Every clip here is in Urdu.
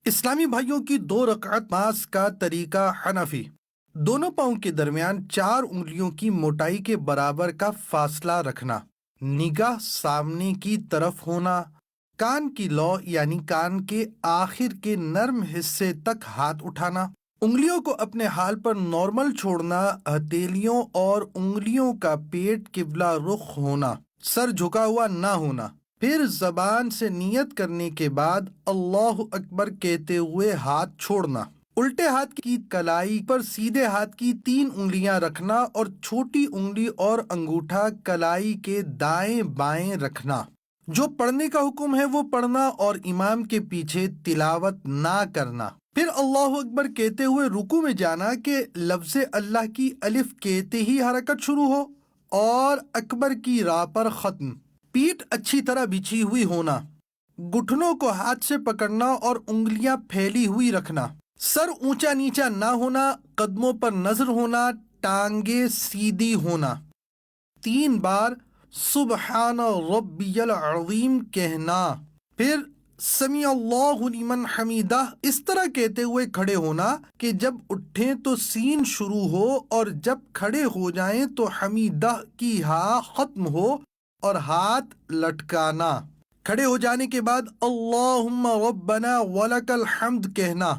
اسلامی بھائیوں کی 2 رکعت نماز کا طریقہ حنفی۔ دونوں پاؤں کے درمیان 4 انگلیوں کی موٹائی کے برابر کا فاصلہ رکھنا، نگاہ سامنے کی طرف ہونا، کان کی لو یعنی کان کے آخر کے نرم حصے تک ہاتھ اٹھانا، انگلیوں کو اپنے حال پر نارمل چھوڑنا، ہتھیلیوں اور انگلیوں کا پیٹ قبلہ رخ ہونا، سر جھکا ہوا نہ ہونا۔ پھر زبان سے نیت کرنے کے بعد اللہ اکبر کہتے ہوئے ہاتھ چھوڑنا، الٹے ہاتھ کی کلائی پر سیدھے ہاتھ کی 3 انگلیاں رکھنا اور چھوٹی انگلی اور انگوٹھا کلائی کے دائیں بائیں رکھنا۔ جو پڑھنے کا حکم ہے وہ پڑھنا اور امام کے پیچھے تلاوت نہ کرنا۔ پھر اللہ اکبر کہتے ہوئے رکوع میں جانا کہ لفظ اللہ کی الف کہتے ہی حرکت شروع ہو اور اکبر کی راہ پر ختم۔ پیٹھ اچھی طرح بچھی ہوئی ہونا، گھٹنوں کو ہاتھ سے پکڑنا اور انگلیاں پھیلی ہوئی رکھنا، سر اونچا نیچا نہ ہونا، قدموں پر نظر ہونا، ٹانگیں سیدھی ہونا، 3 بار سبحان ربی العظیم کہنا، پھر سمیع اللہ لمن حمیدہ اس طرح کہتے ہوئے کھڑے ہونا کہ جب اٹھیں تو سین شروع ہو اور جب کھڑے ہو جائیں تو حمیدہ کی ہا ختم ہو اور ہاتھ لٹکانا۔ کھڑے ہو جانے کے بعد اللہم ربنا ولک الحمد کہنا۔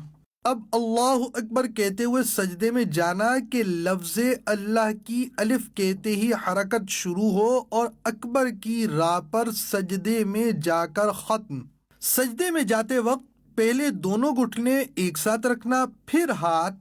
اب اللہ اکبر کہتے ہوئے سجدے میں جانا کہ لفظ اللہ کی الف کہتے ہی حرکت شروع ہو اور اکبر کی راہ پر سجدے میں جا کر ختم۔ سجدے میں جاتے وقت پہلے دونوں گھٹنے ایک ساتھ رکھنا، پھر ہاتھ،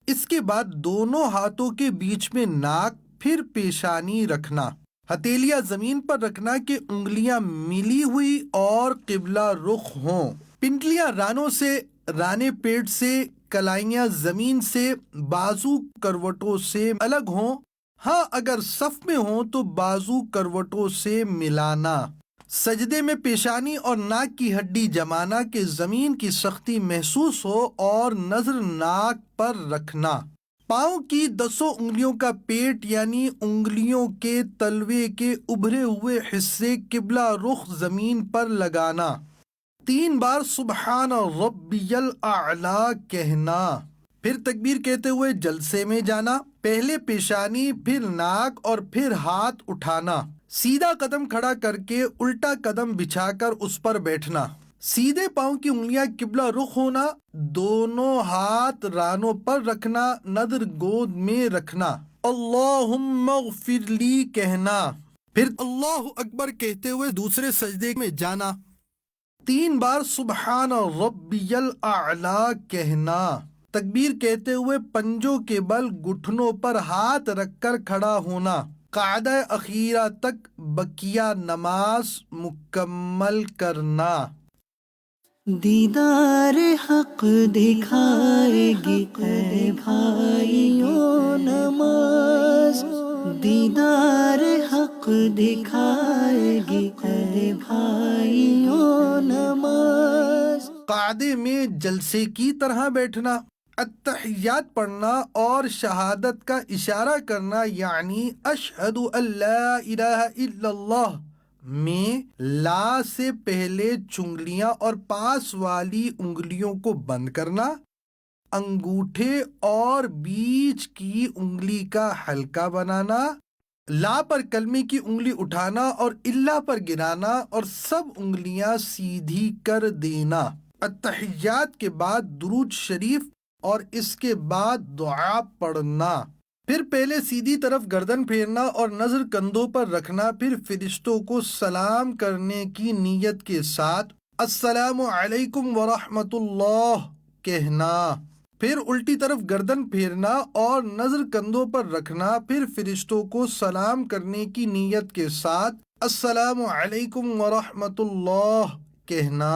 اس کے بعد دونوں ہاتھوں کے بیچ میں ناک، پھر پیشانی رکھنا، ہتھیلیاں زمین پر رکھنا کہ انگلیاں ملی ہوئی اور قبلہ رخ ہوں، پنڈلیاں رانوں سے، رانے پیٹ سے، کلائیاں زمین سے، بازو کروٹوں سے الگ ہوں، ہاں اگر صف میں ہوں تو بازو کروٹوں سے ملانا، سجدے میں پیشانی اور ناک کی ہڈی جمانا کہ زمین کی سختی محسوس ہو اور نظر ناک پر رکھنا، پاؤں کی 10 انگلیوں کا پیٹ یعنی انگلیوں کے تلوے کے ابھرے ہوئے حصے قبلہ رخ زمین پر لگانا، 3 بار سبحان ربی الاعلی کہنا، پھر تکبیر کہتے ہوئے جلسے میں جانا، پہلے پیشانی، پھر ناک اور پھر ہاتھ اٹھانا، سیدھا قدم کھڑا کر کے الٹا قدم بچھا کر اس پر بیٹھنا، سیدھے پاؤں کی انگلیاں قبلہ رخ ہونا، دونوں ہاتھ رانوں پر رکھنا، نظر گود میں رکھنا، اللہم اغفر لی کہنا، پھر اللہ اکبر کہتے ہوئے دوسرے سجدے میں جانا، 3 بار سبحان ربی الاعلی کہنا، تکبیر کہتے ہوئے پنجوں کے بل گھٹنوں پر ہاتھ رکھ کر کھڑا ہونا، قاعدہ اخیرہ تک بقیہ نماز مکمل کرنا۔ دیدار حق دکھائے گی اے بھائیوں نماز، دیدار حق دکھائے گی اے بھائیوں نماز۔ قاعدے میں جلسے کی طرح بیٹھنا، التحیات پڑھنا اور شہادت کا اشارہ کرنا یعنی اشہد ان لا الہ الا اللہ میں لا سے پہلے چنگلیاں اور پاس والی انگلیوں کو بند کرنا، انگوٹھے اور بیچ کی انگلی کا حلقہ بنانا، لا پر کلمے کی انگلی اٹھانا اور اللہ پر گرانا اور سب انگلیاں سیدھی کر دینا، التحیات کے بعد درود شریف اور اس کے بعد دعا پڑھنا، پھر پہلے سیدھی طرف گردن پھیرنا اور نظر کندھوں پر رکھنا، پھر فرشتوں کو سلام کرنے کی نیت کے ساتھ السلام علیکم ورحمۃ اللہ کہنا، پھر الٹی طرف گردن پھیرنا اور نظر کندھوں پر رکھنا، پھر فرشتوں کو سلام کرنے کی نیت کے ساتھ السلام علیکم ورحمۃ اللہ کہنا۔